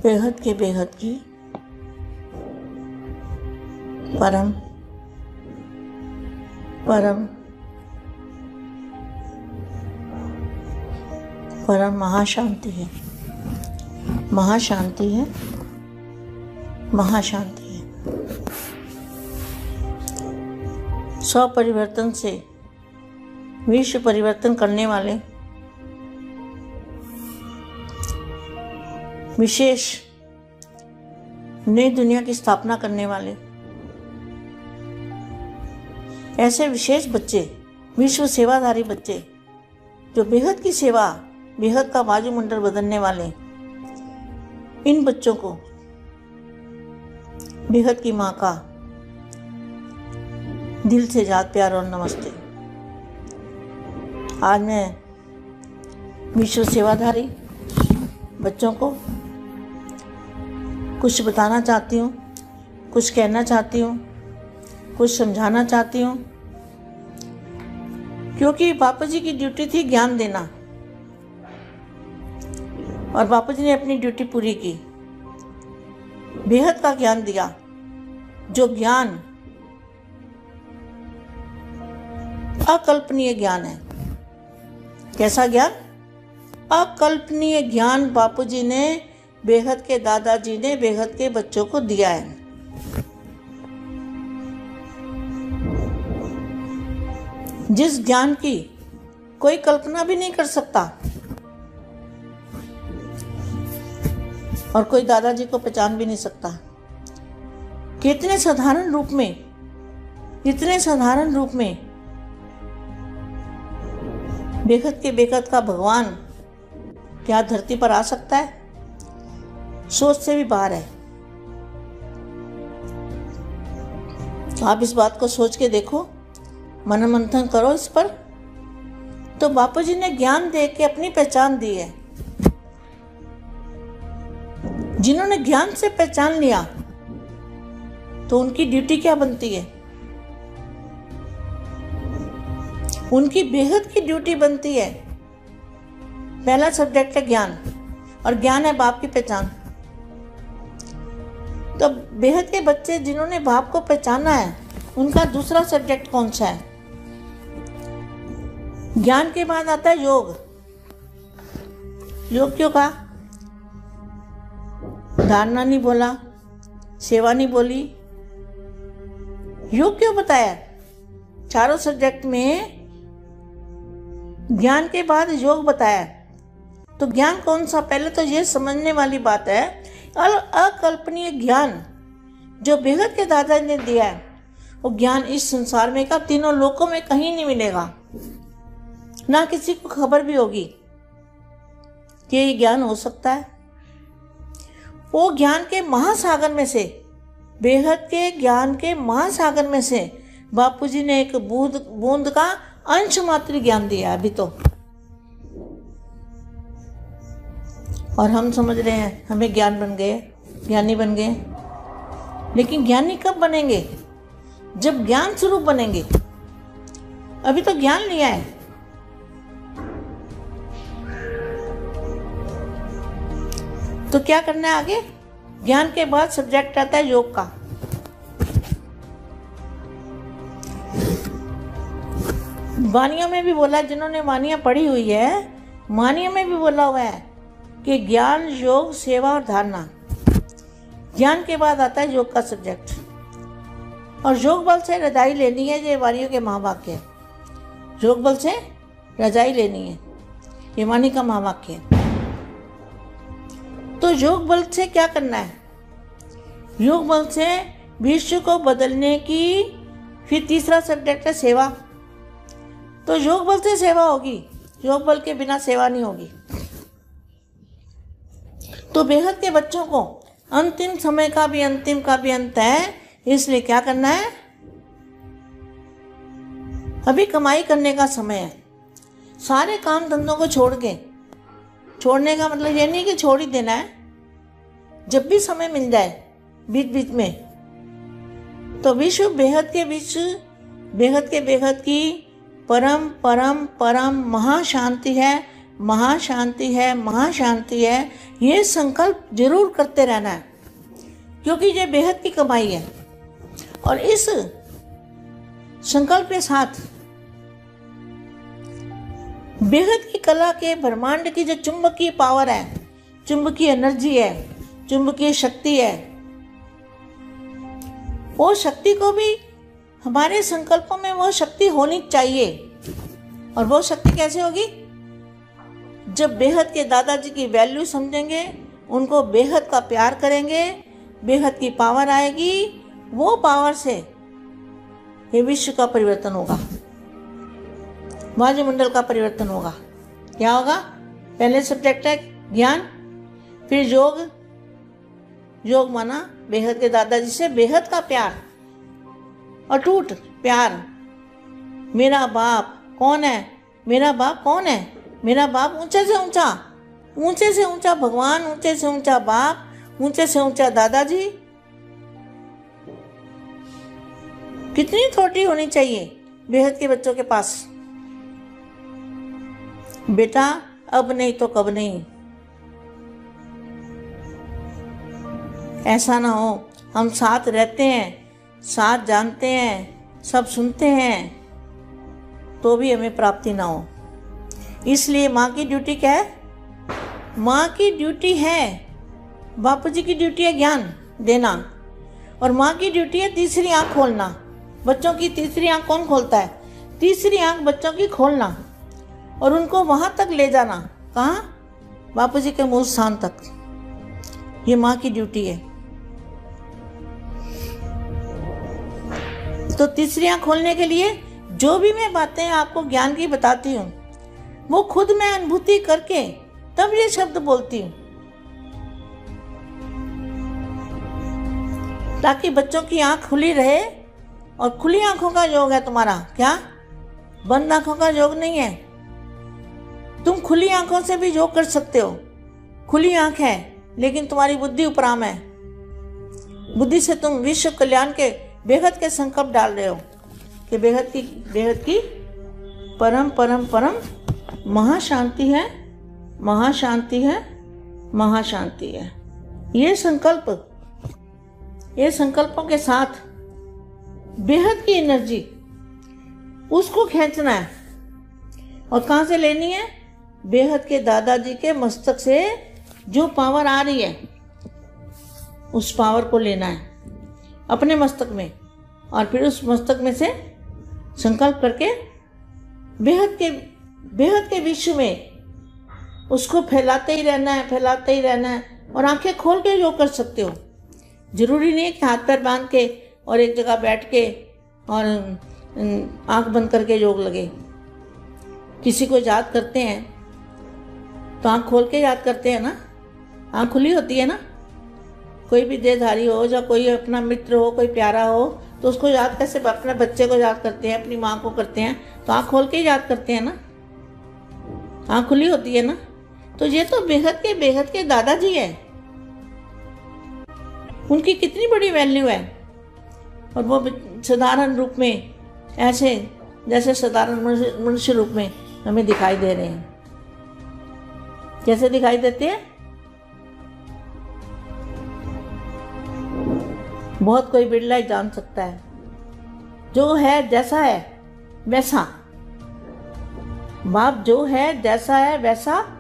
बेहद के बेहद की परम परम परम महाशांति है, महाशांति है, महाशांति है। स्वपरिवर्तन से विश्व परिवर्तन करने वाले विशेष नई दुनिया की स्थापना करने वाले ऐसे विशेष बच्चे, विश्व सेवाधारी बच्चे, जो बेहद की सेवा, बेहद का वायुमंडल बदलने वाले, इन बच्चों को बेहद की माँ का दिल से याद, प्यार और नमस्ते। आज मैं विश्व सेवाधारी बच्चों को कुछ बताना चाहती हूँ, कुछ कहना चाहती हूँ, कुछ समझाना चाहती हूँ, क्योंकि बापू जी की ड्यूटी थी ज्ञान देना और बापू जी ने अपनी ड्यूटी पूरी की। बेहद का ज्ञान दिया, जो ज्ञान अकल्पनीय ज्ञान है। कैसा ज्ञान? अकल्पनीय ज्ञान बापू जी ने, बेहद के दादाजी ने बेहद के बच्चों को दिया है। जिस ज्ञान की कोई कल्पना भी नहीं कर सकता और कोई दादाजी को पहचान भी नहीं सकता। कितने साधारण रूप में, इतने साधारण रूप में बेहद के बेहद का भगवान क्या धरती पर आ सकता है? सोच से भी बाहर है। आप इस बात को सोच के देखो, मनन मंथन करो इस पर। तो बापू जी ने ज्ञान दे के अपनी पहचान दी है। जिन्होंने ज्ञान से पहचान लिया तो उनकी ड्यूटी क्या बनती है? उनकी बेहद की ड्यूटी बनती है। पहला सब्जेक्ट है ज्ञान, और ज्ञान है बाप की पहचान। तो बेहद के बच्चे जिन्होंने बाप को पहचाना है, उनका दूसरा सब्जेक्ट कौन सा है? ज्ञान के बाद आता है योग। योग क्यों कहा? धारणा नहीं बोला, सेवा नहीं बोली, योग क्यों बताया? चारों सब्जेक्ट में ज्ञान के बाद योग बताया। तो ज्ञान कौन सा? पहले तो ये समझने वाली बात है, अकल्पनीय ज्ञान जो बेहद के दादा ने दिया है, वो ज्ञान इस संसार में का तीनों लोकों में कहीं नहीं मिलेगा। ना किसी को खबर भी होगी कि ये ज्ञान हो सकता है। वो ज्ञान के महासागर में से, बेहद के ज्ञान के महासागर में से बापूजी ने एक बूंद का अंश मात्र ज्ञान दिया अभी तो। और हम समझ रहे हैं हमें ज्ञान बन गए, ज्ञानी बन गए। लेकिन ज्ञानी कब बनेंगे? जब ज्ञान स्वरूप बनेंगे। अभी तो ज्ञान लिया है। तो क्या करना है आगे? ज्ञान के बाद सब्जेक्ट आता है योग का। वानियों में भी बोला, जिन्होंने वानियां पढ़ी हुई है, वानियों में भी बोला हुआ है कि ज्ञान, योग, सेवा और धारणा। ज्ञान के बाद आता है योग का सब्जेक्ट। और योग बल से रजाई लेनी है, ये वानियों के महावाक्य है। योग बल से रजाई लेनी है, ये वाणी का महावाक्य है। तो योग बल से क्या करना है? योग बल से विश्व को बदलने की। फिर तीसरा सब्जेक्ट है सेवा। तो योग बल से सेवा होगी, योग बल के बिना सेवा नहीं होगी। तो बेहद के बच्चों को अंतिम समय का भी अंत है, इसलिए क्या करना है? अभी कमाई करने का समय है। सारे काम धंधों को छोड़ के, छोड़ने का मतलब ये नहीं कि छोड़ ही देना है, जब भी समय मिल जाए बीच बीच में। तो विश्व बेहद के विश्व, बेहद के बेहद की परम परम परम महाशांति है, महाशांति है, महाशांति है, ये संकल्प जरूर करते रहना है, क्योंकि ये बेहद की कमाई है। और इस संकल्प के साथ बेहद की कला के ब्रह्मांड की जो चुंबकीय पावर है, चुंबकीय एनर्जी है, चुंबकीय शक्ति है, वो शक्ति को भी हमारे संकल्पों में वो शक्ति होनी चाहिए। और वो शक्ति कैसे होगी? जब बेहद के दादाजी की वैल्यू समझेंगे, उनको बेहद का प्यार करेंगे, बेहद की पावर आएगी, वो पावर से ये विश्व का परिवर्तन होगा, वायुमंडल का परिवर्तन होगा। क्या होगा? पहले सब्जेक्ट है ज्ञान, फिर योग। योग माना बेहद के दादाजी से बेहद का प्यार, अटूट प्यार। मेरा बाप कौन है? मेरा बाप कौन है? मेरा बाप ऊंचे से ऊंचा, ऊंचे से ऊंचा भगवान, ऊंचे से ऊंचा बाप, ऊंचे से ऊंचा दादाजी। कितनी थोटी होनी चाहिए बेहद के बच्चों के पास। बेटा अब नहीं तो कब नहीं। ऐसा ना हो हम साथ रहते हैं, साथ जानते हैं, सब सुनते हैं, तो भी हमें प्राप्ति ना हो। इसलिए माँ की ड्यूटी क्या है? माँ की ड्यूटी है, बापू जी की ड्यूटी है ज्ञान देना, और माँ की ड्यूटी है तीसरी आँख खोलना। बच्चों की तीसरी आँख कौन खोलता है? तीसरी आँख बच्चों की खोलना और उनको वहाँ तक ले जाना। कहाँ? बापू जी के मूल स्थान तक। ये माँ की ड्यूटी है। तो तीसरी आँख खोलने के लिए जो भी मैं बातें आपको ज्ञान की बताती हूँ, वो खुद मैं अनुभूति करके तब ये शब्द बोलती हूँ, ताकि बच्चों की आँख खुली रहे। और खुली आंखों का योग है तुम्हारा। क्या? बंद आंखों का योग नहीं है। तुम खुली आंखों से भी योग कर सकते हो। खुली आंख है लेकिन तुम्हारी बुद्धि उपराम है। बुद्धि से तुम विश्व कल्याण के बेहद के संकल्प डाल रहे हो कि बेहद की परम परम परम महाशांति है, महाशांति है, महाशांति है। ये संकल्पों के साथ बेहद की एनर्जी उसको खींचना है। और कहाँ से लेनी है? बेहद के दादाजी के मस्तक से जो पावर आ रही है, उस पावर को लेना है अपने मस्तक में, और फिर उस मस्तक में से संकल्प करके बेहद के विश्व में उसको फैलाते ही रहना है, फैलाते ही रहना है। और आंखें खोल के योग कर सकते हो। जरूरी नहीं है कि हाथ पैर बांध के और एक जगह बैठ के और आंख बंद करके योग लगे। किसी को याद करते हैं तो आंख खोल के याद करते हैं ना, आंख खुली होती है ना। कोई भी देहधारी हो या कोई अपना मित्र हो, कोई प्यारा हो, तो उसको याद कैसे? अपने बच्चे को याद करते हैं, अपनी माँ को करते हैं, तो आंख खोल के याद करते हैं ना, आंख खुली होती है ना। तो ये तो बेहद के दादाजी है। उनकी कितनी बड़ी वैल्यू है। और वो साधारण रूप में, ऐसे जैसे साधारण मनुष्य रूप में हमें दिखाई दे रहे हैं। कैसे दिखाई देते हैं? बहुत कोई बिरला ही जान सकता है। जो है जैसा है वैसा, बाप जो है जैसा है वैसा,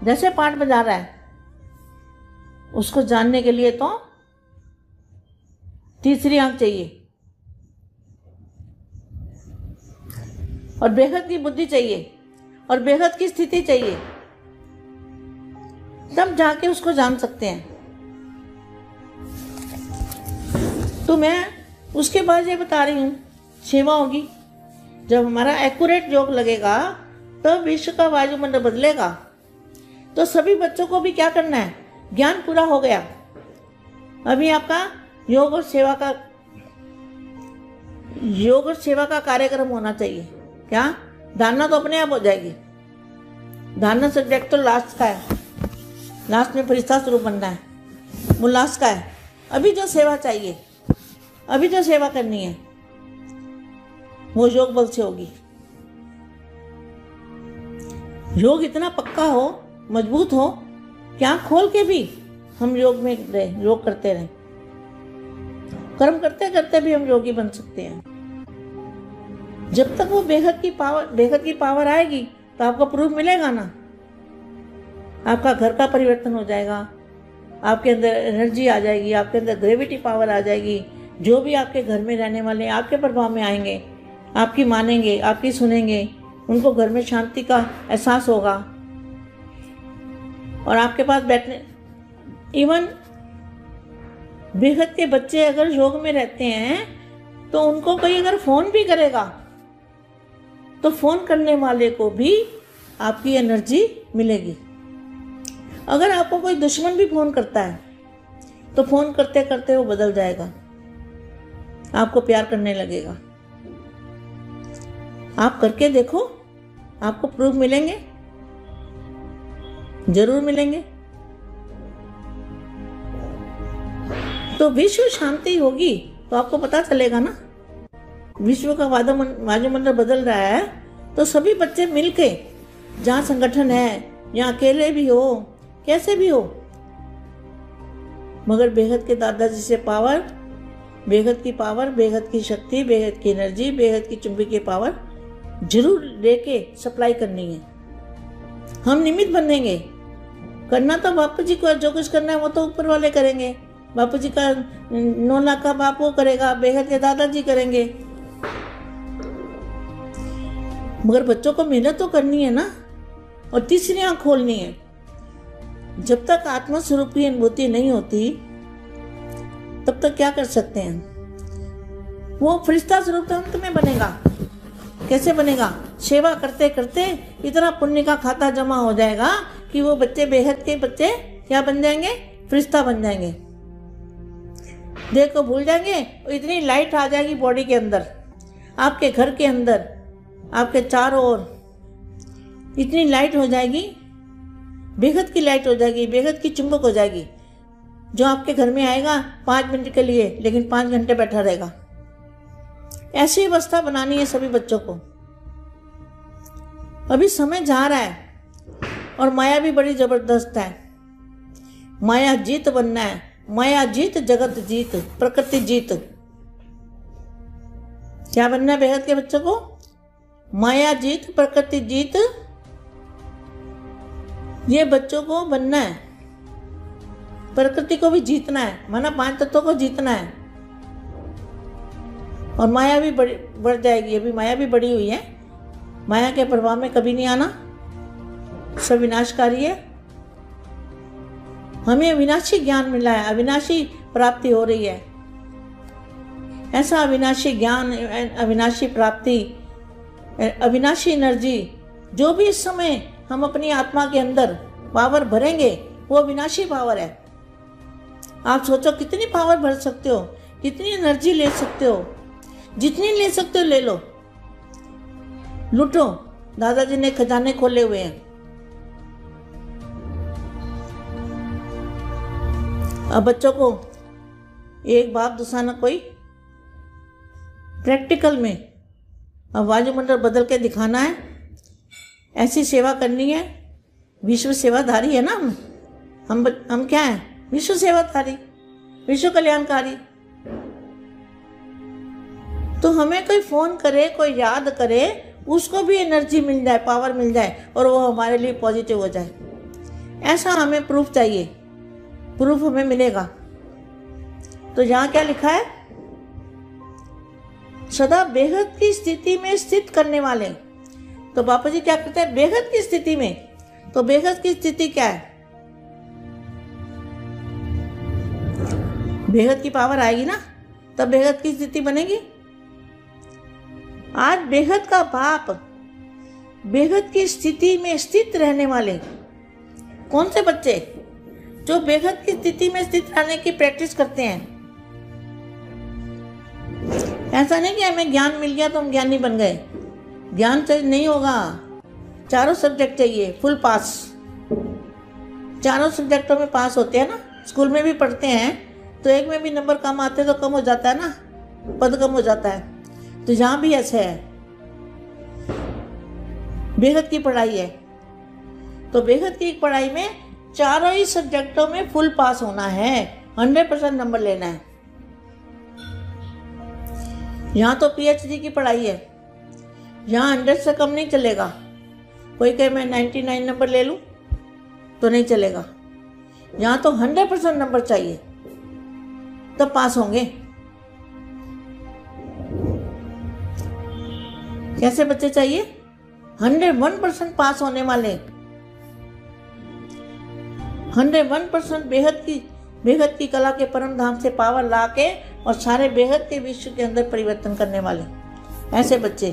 जैसे पाठ बजा रहा है, उसको जानने के लिए तो तीसरी आंख चाहिए और बेहद की बुद्धि चाहिए और बेहद की स्थिति चाहिए, तब जाके उसको जान सकते हैं। तो मैं उसके बाद ये बता रही हूँ, सेवा होगी। जब हमारा एक्यूरेट योग लगेगा तब विश्व का वायुमंडल बदलेगा। तो सभी बच्चों को भी क्या करना है? ज्ञान पूरा हो गया। अभी आपका योग और सेवा का कार्यक्रम होना चाहिए। क्या? धारणा तो अपने आप हो जाएगी। धारणा सब्जेक्ट तो लास्ट का है, लास्ट में फरिश्ता स्वरूप बनना है, वो लास्ट का है। अभी जो सेवा चाहिए, अभी जो सेवा करनी है, वो योग बल से होगी। योग इतना पक्का हो, मजबूत हो कि आँख खोल के भी हम योग में रहे, योग करते रहें। कर्म करते करते भी हम योगी बन सकते हैं। जब तक वो बेहद की पावर आएगी तो आपको प्रूफ मिलेगा ना। आपका घर का परिवर्तन हो जाएगा, आपके अंदर एनर्जी आ जाएगी, आपके अंदर ग्रेविटी पावर आ जाएगी। जो भी आपके घर में रहने वाले आपके प्रभाव में आएंगे, आपकी मानेंगे, आपकी सुनेंगे, उनको घर में शांति का एहसास होगा। और आपके पास बैठने, इवन बेहद के बच्चे अगर योग में रहते हैं तो उनको कोई अगर फोन भी करेगा तो फोन करने वाले को भी आपकी एनर्जी मिलेगी। अगर आपको कोई दुश्मन भी फोन करता है तो फोन करते करते वो बदल जाएगा, आपको प्यार करने लगेगा। आप करके देखो, आपको प्रूफ मिलेंगे, जरूर मिलेंगे। तो विश्व शांति होगी तो आपको पता चलेगा ना। विश्व का वायुमंडल बदल रहा है तो सभी बच्चे मिलके, जहाँ संगठन है, यहाँ अकेले भी हो, कैसे भी हो, मगर बेहद के दादाजी से पावर, बेहद की पावर, बेहद की शक्ति, बेहद की एनर्जी, बेहद की चुंबकीय पावर जरूर लेके सप्लाई करनी है। हम निमित्त बनेंगे। करना तो बापू जी को, जो कुछ करना है वो तो ऊपर वाले करेंगे। बापू जी का 9 लाख का बाप वो करेगा, बेहद के दादाजी करेंगे, मगर बच्चों को मेहनत तो करनी है ना। और तीसरी आंख खोलनी है। जब तक आत्मा स्वरूप की अनुभूति नहीं होती तब तक क्या कर सकते हैं। वो फरिश्ता स्वरूप तो अंत में बनेगा। कैसे बनेगा? सेवा करते करते इतना पुण्य का खाता जमा हो जाएगा कि वो बच्चे, बेहद के बच्चे क्या बन जाएंगे? फरिश्ता बन जाएंगे। देह को भूल जाएंगे और इतनी लाइट आ जाएगी बॉडी के अंदर, आपके घर के अंदर, आपके चारों ओर इतनी लाइट हो जाएगी, बेहद की लाइट हो जाएगी, बेहद की चुंबक हो जाएगी, जो आपके घर में आएगा 5 मिनट के लिए, लेकिन 5 घंटे बैठा रहेगा। ऐसी अवस्था बनानी है सभी बच्चों को। अभी समय जा रहा है और माया भी बड़ी जबरदस्त है। माया जीत बनना है। माया जीत, जगत जीत, प्रकृति जीत। क्या बनना है बेहद के बच्चों को? माया जीत, प्रकृति जीत, ये बच्चों को बनना है। प्रकृति को भी जीतना है, माना 5 तत्वों को जीतना है। और माया भी बढ़ जाएगी। अभी माया भी बढ़ी हुई है। माया के प्रभाव में कभी नहीं आना, सब विनाशकारी है। हमें अविनाशी ज्ञान मिला है, अविनाशी प्राप्ति हो रही है। ऐसा अविनाशी ज्ञान, अविनाशी प्राप्ति, अविनाशी एनर्जी, जो भी इस समय हम अपनी आत्मा के अंदर पावर भरेंगे वो अविनाशी पावर है। आप सोचो कितनी पावर भर सकते हो, कितनी एनर्जी ले सकते हो। जितनी ले सकते हो ले लो, लूटो। दादाजी ने खजाने खोले हुए हैं। अब बच्चों को एक बाप दूसरा न कोई, प्रैक्टिकल में अब वायुमंडल बदल के दिखाना है। ऐसी सेवा करनी है। विश्व सेवाधारी है ना हम क्या हैं? विश्व सेवाधारी, विश्व कल्याणकारी। तो हमें कोई फोन करे, कोई याद करे, उसको भी एनर्जी मिल जाए, पावर मिल जाए और वो हमारे लिए पॉजिटिव हो जाए। ऐसा हमें प्रूफ चाहिए। प्रूफ हमें मिलेगा। तो यहाँ क्या लिखा है? सदा बेहद की स्थिति में स्थित करने वाले। तो बापू जी क्या कहते हैं? बेहद की स्थिति में। तो बेहद की स्थिति क्या है? बेहद की पावर आएगी ना, तब बेहद की स्थिति बनेगी। आज बेहद का बाप, बेहद की स्थिति में स्थित रहने वाले कौन से बच्चे? जो बेहद की स्थिति में स्थित रहने की प्रैक्टिस करते हैं। ऐसा नहीं कि हमें ज्ञान मिल गया तो हम ज्ञानी बन गए। ज्ञान से नहीं होगा। चारों सब्जेक्ट चाहिए, फुल पास। चारों सब्जेक्टों में पास होते हैं ना। स्कूल में भी पढ़ते हैं तो एक में भी नंबर कम आते तो कम हो जाता है ना, पद कम हो जाता है। तो यहाँ भी ऐसे है। बेहद की पढ़ाई है। तो बेहद की पढ़ाई में चारों ही सब्जेक्टों में फुल पास होना है, 100% नंबर लेना है। यहाँ तो PhD की पढ़ाई है, यहाँ 100 से कम नहीं चलेगा। कोई कहे मैं 99 नंबर ले लूँ तो नहीं चलेगा। यहाँ तो 100% नंबर चाहिए तब पास होंगे। कैसे बच्चे चाहिए? 101% पास होने वाले, 101% बेहद की कला के परम धाम से पावर ला के और सारे बेहद के विश्व के अंदर परिवर्तन करने वाले ऐसे बच्चे।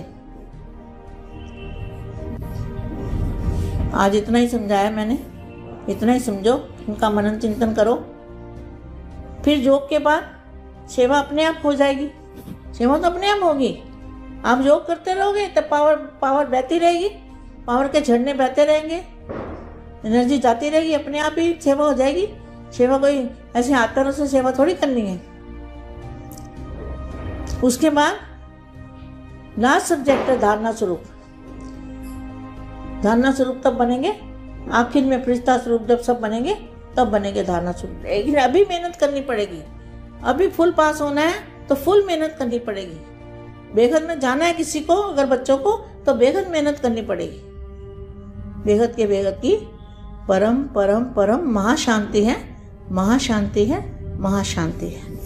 आज इतना ही समझाया मैंने, इतना ही समझो, इनका मनन चिंतन करो। फिर योग के बाद सेवा अपने आप हो जाएगी। सेवा तो अपने आप होगी। आप योग करते रहोगे तो पावर बहती रहेगी, पावर के झरने बहते रहेंगे, एनर्जी जाती रहेगी, अपने आप ही सेवा हो जाएगी। सेवा कोई ऐसे हाथ पैरों से सेवा थोड़ी करनी है। उसके बाद लास्ट सब्जेक्ट है धारणा स्वरूप। धारणा स्वरूप तब बनेंगे, आखिर में फरिश्ता स्वरूप जब सब बनेंगे तब बनेंगे धारणा स्वरूप। लेकिन अभी मेहनत करनी पड़ेगी, अभी फुल पास होना है तो फुल मेहनत करनी पड़ेगी। बेहद में जाना है किसी को, अगर बच्चों को, तो बेहद मेहनत करनी पड़ेगी। बेहद की परम परम परम महाशांति है, महाशांति है, महाशांति है।